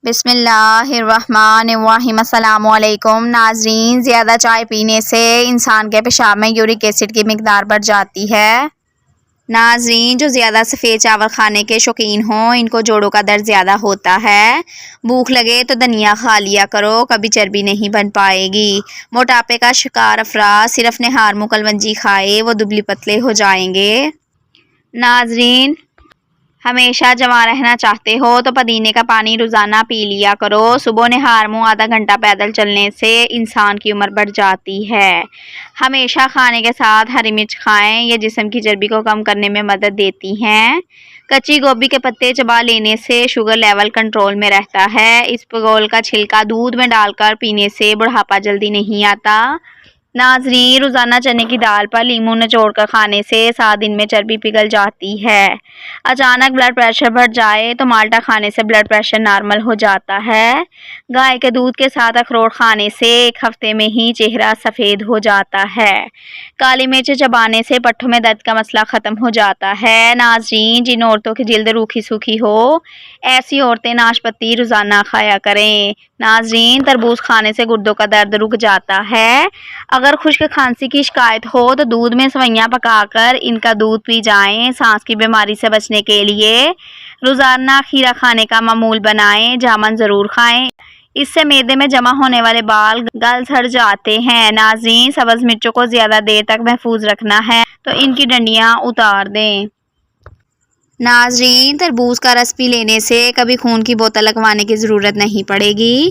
بسم اللہ الرحمن الرحیم۔ السلام علیکم ناظرین، زیادہ چائے پینے سے انسان کے پیشاب میں یورک ایسڈ کی مقدار بڑھ جاتی ہے۔ ناظرین، جو زیادہ سفید چاول کھانے کے شوقین ہوں ان کو جوڑوں کا درد زیادہ ہوتا ہے۔ بھوک لگے تو دھنیا کھا لیا کرو، کبھی چربی نہیں بن پائے گی۔ موٹاپے کا شکار افراد صرف نہار مکلونجی کھائے وہ دبلی پتلے ہو جائیں گے۔ ناظرین، ہمیشہ جوان رہنا چاہتے ہو تو پودینے کا پانی روزانہ پی لیا کرو۔ صبح نہار منہ آدھا گھنٹہ پیدل چلنے سے انسان کی عمر بڑھ جاتی ہے۔ ہمیشہ کھانے کے ساتھ ہری مرچ کھائیں، یہ جسم کی چربی کو کم کرنے میں مدد دیتی ہیں۔ کچی گوبھی کے پتے چبا لینے سے شوگر لیول کنٹرول میں رہتا ہے۔ اس پگول کا چھلکا دودھ میں ڈال کر پینے سے بڑھاپا جلدی نہیں آتا۔ ناظرین، روزانہ چنے کی دال پر لیموں نچوڑ کر کھانے سے 7 دن میں چربی پگھل جاتی ہے۔ اچانک بلڈ پریشر بڑھ جائے تو مالٹا کھانے سے بلڈ پریشر نارمل ہو جاتا ہے۔ گائے کے دودھ کے ساتھ اخروٹ کھانے سے 1 ہفتے میں ہی چہرہ سفید ہو جاتا ہے۔ کالی مرچ چبانے سے پٹھوں میں درد کا مسئلہ ختم ہو جاتا ہے۔ ناظرین، جن عورتوں کی جلد روکھی سوکھی ہو ایسی عورتیں ناشپاتی روزانہ کھایا کریں۔ ناظرین، تربوز کھانے سے گردوں کا درد رک جاتا ہے۔ اگر خشک کھانسی کی شکایت ہو تو دودھ میں سوئیاں پکا کر ان کا دودھ پی جائیں۔ سانس کی بیماری سے بچنے کے لیے روزانہ کھیرا کھانے کا معمول بنائیں۔ جامن ضرور کھائیں، اس سے معدے میں جمع ہونے والے بال گل سڑ جاتے ہیں۔ ناظرین، سبز مرچوں کو زیادہ دیر تک محفوظ رکھنا ہے تو ان کی ڈنڈیاں اتار دیں۔ ناظرین، تربوز کا رس پی لینے سے کبھی خون کی بوتل لگوانے کی ضرورت نہیں پڑے گی۔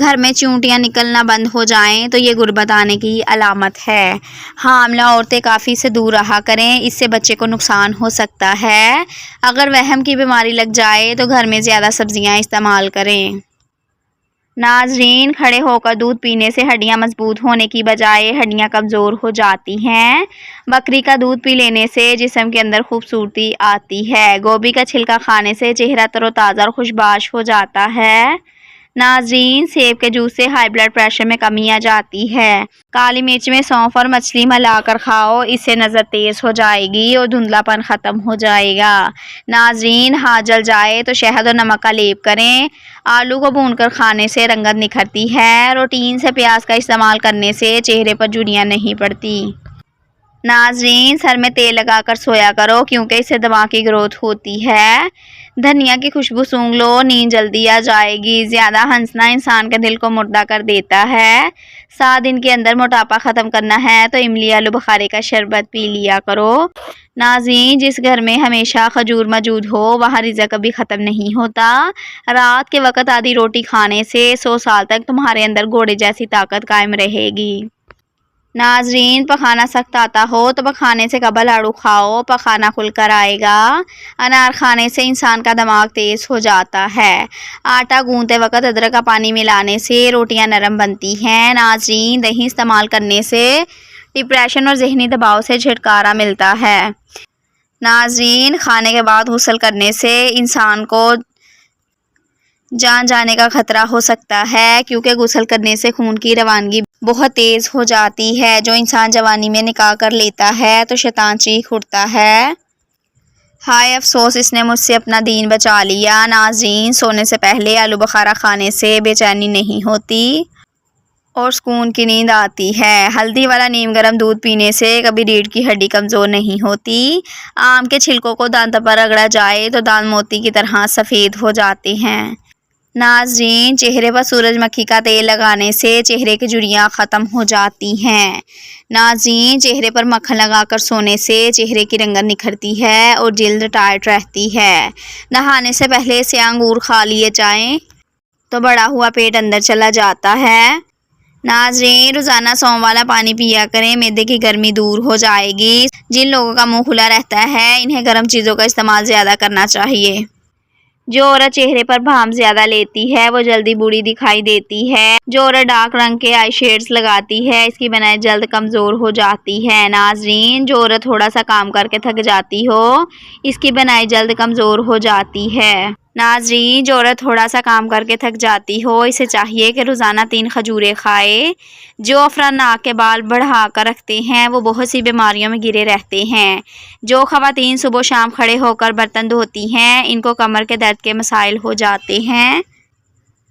گھر میں چونٹیاں نکلنا بند ہو جائیں تو یہ غربت آنے کی علامت ہے۔ حاملہ عورتیں کافی سے دور رہا کریں، اس سے بچے کو نقصان ہو سکتا ہے۔ اگر وہم کی بیماری لگ جائے تو گھر میں زیادہ سبزیاں استعمال کریں۔ ناظرین، کھڑے ہو کر دودھ پینے سے ہڈیاں مضبوط ہونے کی بجائے ہڈیاں کمزور ہو جاتی ہیں۔ بکری کا دودھ پی لینے سے جسم کے اندر خوبصورتی آتی ہے۔ گوبھی کا چھلکا کھانے سے چہرہ تر و تازہ اور خوشباش ہو جاتا ہے۔ ناظرین، سیب کے جوس سے ہائی بلڈ پریشر میں کمی آ جاتی ہے۔ کالی مرچ میں سونف اور مچھلی ملا کر کھاؤ، اس سے نظر تیز ہو جائے گی اور دھندلا پن ختم ہو جائے گا۔ ناظرین، ہاتھ جل جائے تو شہد اور نمک کا لیپ کریں۔ آلو کو بھون کر کھانے سے رنگت نکھرتی ہے۔ روٹین سے پیاز کا استعمال کرنے سے چہرے پر جھریاں نہیں پڑتی۔ ناظرین، سر میں تیل لگا کر سویا کرو کیونکہ اس سے دماغ کی گروتھ ہوتی ہے۔ دھنیا کی خوشبو سونگھ لو، نیند جلدی آ جائے گی۔ زیادہ ہنسنا انسان کے دل کو مردہ کر دیتا ہے۔ 7 دن کے اندر موٹاپا ختم کرنا ہے تو املی آلو بخارے کا شربت پی لیا کرو۔ ناظرین، جس گھر میں ہمیشہ کھجور موجود ہو وہاں رزق کبھی ختم نہیں ہوتا۔ رات کے وقت آدھی روٹی کھانے سے 100 سال تک تمہارے اندر گھوڑے جیسی طاقت قائم رہے گی۔ ناظرین، پخانا سخت آتا ہو تو پکانے سے قبل آڑو کھاؤ، پخانا کھل کر آئے گا۔ انار کھانے سے انسان کا دماغ تیز ہو جاتا ہے۔ آٹا گوندتے وقت ادرک کا پانی ملانے سے روٹیاں نرم بنتی ہیں۔ ناظرین، دہی استعمال کرنے سے ڈپریشن اور ذہنی دباؤ سے چھٹکارا ملتا ہے۔ ناظرین، کھانے کے بعد غسل کرنے سے انسان کو جان جانے کا خطرہ ہو سکتا ہے کیونکہ غسل کرنے سے خون کی روانگی بہت تیز ہو جاتی ہے۔ جو انسان جوانی میں نکاح کر لیتا ہے تو شیطان چیخ اٹھتا ہے، ہائے افسوس اس نے مجھ سے اپنا دین بچا لیا۔ ناظرین، سونے سے پہلے آلو بخارا کھانے سے بے چینی نہیں ہوتی اور سکون کی نیند آتی ہے۔ ہلدی والا نیم گرم دودھ پینے سے کبھی ریڑھ کی ہڈی کمزور نہیں ہوتی۔ آم کے چھلکوں کو دانتوں پر رگڑا جائے تو دانت موتی کی طرح سفید ہو جاتے ہیں۔ ناظرین، چہرے پر سورج مکھی کا تیل لگانے سے چہرے کی جھریاں ختم ہو جاتی ہیں۔ ناظرین، چہرے پر مکھن لگا کر سونے سے چہرے کی رنگت نکھرتی ہے اور جلد ٹائٹ رہتی ہے۔ نہانے سے پہلے سیاہ انگور کھا لیے جائیں تو بڑا ہوا پیٹ اندر چلا جاتا ہے۔ ناظرین، روزانہ سونف والا پانی پیا کریں، معدے کی گرمی دور ہو جائے گی۔ جن لوگوں کا منہ کھلا رہتا ہے انہیں گرم چیزوں کا استعمال زیادہ کرنا چاہیے۔ جو عورت چہرے پر بھام زیادہ لیتی ہے وہ جلدی بوڑھی دکھائی دیتی ہے۔ جو عورت ڈارک رنگ کے آئی شیڈز لگاتی ہے اس کی بنائی جلد کمزور ہو جاتی ہے۔ ناظرین، جو عورت تھوڑا سا کام کر کے تھک جاتی ہو اس کی بنائی جلد کمزور ہو جاتی ہے۔ ناظرین، جو عورت تھوڑا سا کام کر کے تھک جاتی ہو اسے چاہیے کہ روزانہ 3 کھجوریں کھائے۔ جو افراد ناک کے بال بڑھا کر رکھتے ہیں وہ بہت سی بیماریوں میں گھرے رہتے ہیں۔ جو خواتین صبح و شام کھڑے ہو کر برتن دھوتی ہیں ان کو کمر کے درد کے مسائل ہو جاتے ہیں۔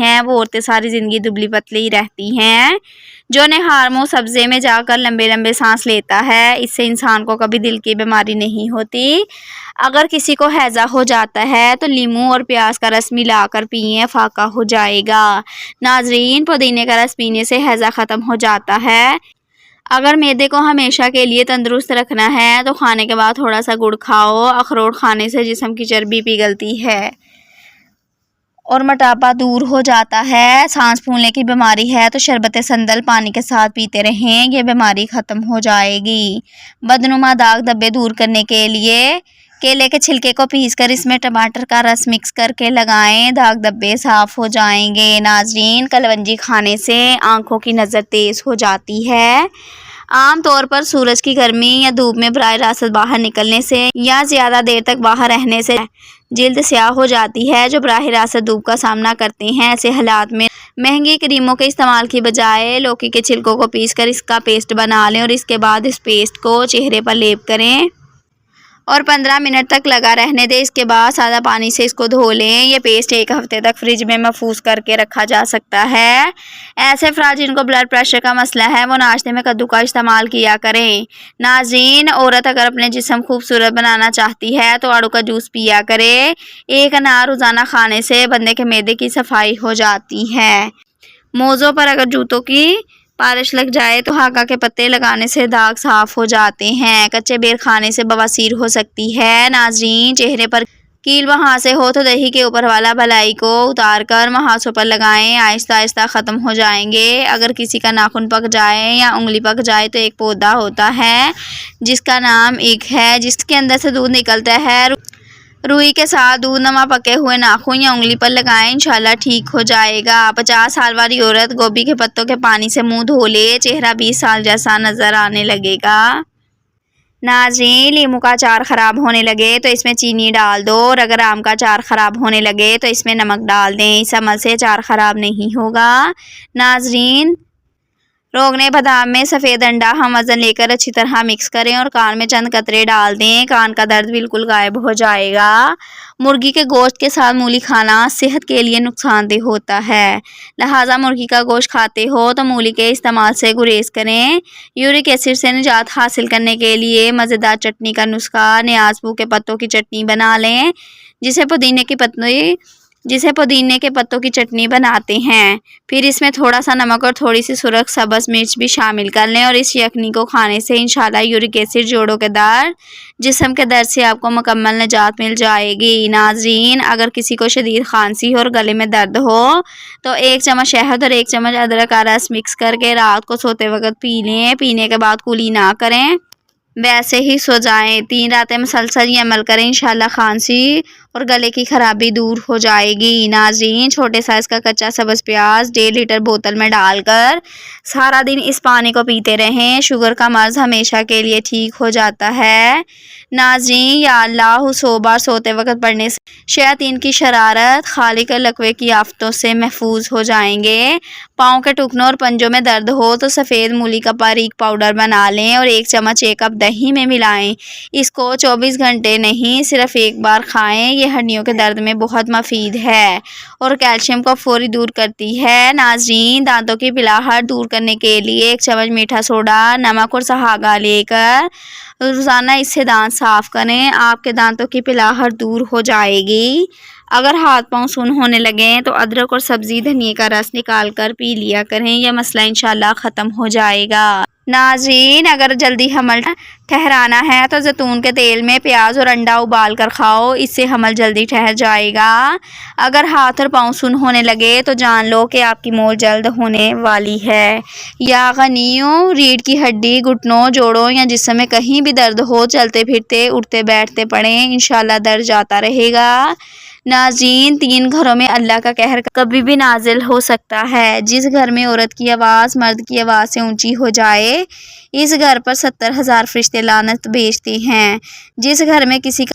ہیں وہ عورتیں ساری زندگی دبلی پتلی رہتی ہیں۔ جو نہار منہ سبزے میں جا کر لمبے لمبے سانس لیتا ہے اس سے انسان کو کبھی دل کی بیماری نہیں ہوتی۔ اگر کسی کو ہیضہ ہو جاتا ہے تو لیموں اور پیاز کا رس ملا کر پئیں، فاقہ ہو جائے گا۔ ناظرین، پودینے کا رس پینے سے ہیضہ ختم ہو جاتا ہے۔ اگر معدے کو ہمیشہ کے لیے تندرست رکھنا ہے تو کھانے کے بعد تھوڑا سا گڑ کھاؤ۔ اخروٹ کھانے سے جسم کی چربی پگھلتی ہے اور موٹاپا دور ہو جاتا ہے۔ سانس پھولنے کی بیماری ہے تو شربت سندل پانی کے ساتھ پیتے رہیں، یہ بیماری ختم ہو جائے گی۔ بدنما داغ دھبے دور کرنے کے لیے کیلے کے چھلکے کو پیس کر اس میں ٹماٹر کا رس مکس کر کے لگائیں، داغ دھبے صاف ہو جائیں گے۔ ناظرین، کلونجی کھانے سے آنکھوں کی نظر تیز ہو جاتی ہے۔ عام طور پر سورج کی گرمی یا دھوپ میں براہ راست باہر نکلنے سے یا زیادہ دیر تک باہر رہنے سے جلد سیاہ ہو جاتی ہے۔ جو براہ راست دھوپ کا سامنا کرتے ہیں ایسے حالات میں مہنگی کریموں کے استعمال کی بجائے لوکی کے چھلکوں کو پیس کر اس کا پیسٹ بنا لیں اور اس کے بعد اس پیسٹ کو چہرے پر لیپ کریں اور 15 منٹ تک لگا رہنے دیں۔ اس کے بعد سادہ پانی سے اس کو دھو لیں۔ یہ پیسٹ 1 ہفتے تک فریج میں محفوظ کر کے رکھا جا سکتا ہے۔ ایسے افراد جن کو بلڈ پریشر کا مسئلہ ہے وہ ناشتے میں کدو کا استعمال کیا کریں۔ ناظرین، عورت اگر اپنے جسم خوبصورت بنانا چاہتی ہے تو آڑو کا جوس پیا کرے۔ 1 انار روزانہ کھانے سے بندے کے معدے کی صفائی ہو جاتی ہے۔ موزوں پر اگر جوتوں کی پالش لگ جائے تو ہاکا کے پتے لگانے سے داغ صاف ہو جاتے ہیں۔ کچے بیر کھانے سے بواسیر ہو سکتی ہے۔ ناظرین، چہرے پر کیل وہاں ہو تو دہی کے اوپر والا بلائی کو اتار کر مہاسوں پر لگائیں، آہستہ آہستہ ختم ہو جائیں گے۔ اگر کسی کا ناخن پک جائے یا انگلی پک جائے تو ایک پودا ہوتا ہے جس کا نام ایک ہے، جس کے اندر سے دودھ نکلتا ہے۔ روئی کے ساتھ دودھ نما پکے ہوئے ناخن یا انگلی پر لگائیں، انشاءاللہ ٹھیک ہو جائے گا۔ 50 سال والی عورت گوبھی کے پتوں کے پانی سے منہ دھو لے، چہرہ 20 سال جیسا نظر آنے لگے گا۔ ناظرین، لیموں کا اچار خراب ہونے لگے تو اس میں چینی ڈال دو اور اگر آم کا اچار خراب ہونے لگے تو اس میں نمک ڈال دیں، اس عمل سے اچار خراب نہیں ہوگا۔ ناظرین، روغن بادام میں سفید انڈا ہم وزن لے کر اچھی طرح مکس کریں اور کان میں چند قطرے ڈال دیں، کان کا درد بالکل غائب ہو جائے گا۔ مرغی کے گوشت کے ساتھ مولی کھانا صحت کے لیے نقصان دہ ہوتا ہے، لہٰذا مرغی کا گوشت کھاتے ہو تو مولی کے استعمال سے گریز کریں۔ یورک ایسڈ سے نجات حاصل کرنے کے لیے مزیدار چٹنی کا نسخہ نیاز پو کے پتوں کی چٹنی بنا لیں، جسے پودینے کے پتوں کی چٹنی بناتے ہیں۔ پھر اس میں تھوڑا سا نمک اور تھوڑی سی سرخ سبز مرچ بھی شامل کر لیں اور اس یخنی کو کھانے سے انشاءاللہ یورک ایسڈ، جوڑوں کے درد، جسم کے درد سے آپ کو مکمل نجات مل جائے گی۔ ناظرین، اگر کسی کو شدید کھانسی اور گلے میں درد ہو تو 1 چمچ شہد اور 1 چمچ ادرک کا رس مکس کر کے رات کو سوتے وقت پی لیں۔ پینے کے بعد کلی نہ کریں، ویسے ہی سو جائیں۔ 3 راتیں مسلسل یہ عمل کریں، انشاءاللہ کھانسی اور گلے کی خرابی دور ہو جائے گی۔ ناظرین، چھوٹے سائز کا کچا سبز پیاز 1.5 لیٹر بوتل میں ڈال کر سارا دن اس پانی کو پیتے رہیں، شوگر کا مرض ہمیشہ کے لیے ٹھیک ہو جاتا ہے۔ ناظرین، یا اللہ 100 بار سوتے وقت پڑھنے سے شیاطین کی شرارت، خالق لقوے کی آفتوں سے محفوظ ہو جائیں گے۔ پاؤں کے ٹکنوں اور پنجوں میں درد ہو تو سفید مولی کا باریک پاؤڈر بنا لیں اور 1 چمچ 1 کپ دہی میں ملائیں۔ اس کو 24 گھنٹے نہیں، صرف 1 بار کھائیں۔ یہ ہڈیوں کے درد میں بہت مفید ہے اور کیلشیم کو فوری دور کرتی ہے۔ ناظرین، دانتوں کی پلاہٹ دور کرنے کے لیے 1 چمچ میٹھا سوڈا، نمک اور سہاگا لے کر روزانہ اس سے دانت صاف کریں، آپ کے دانتوں کی پلاہٹ دور ہو جائے گی۔ اگر ہاتھ پاؤں سن ہونے لگیں تو ادرک اور سبزی دھنیے کا رس نکال کر پی لیا کریں، یہ مسئلہ انشاءاللہ ختم ہو جائے گا۔ ناظرین، اگر جلدی حمل ٹھہرانا ہے تو زیتون کے تیل میں پیاز اور انڈا ابال کر کھاؤ، اس سے حمل جلدی ٹھہر جائے گا۔ اگر ہاتھ اور پاؤں سن ہونے لگے تو جان لو کہ آپ کی موت جلد ہونے والی ہے۔ یا غنیوں، ریڑھ کی ہڈی، گھٹنوں، جوڑوں یا جسم میں کہیں بھی درد ہو، چلتے پھرتے اٹھتے بیٹھتے پڑیں، انشاءاللہ درد جاتا رہے گا۔ ناظرین، 3 گھروں میں اللہ کا قہر کبھی بھی نازل ہو سکتا ہے۔ جس گھر میں عورت کی آواز مرد کی آواز سے اونچی ہو جائے اس گھر پر 70,000 فرشتے لعنت بھیجتے ہیں۔ جس گھر میں کسی کا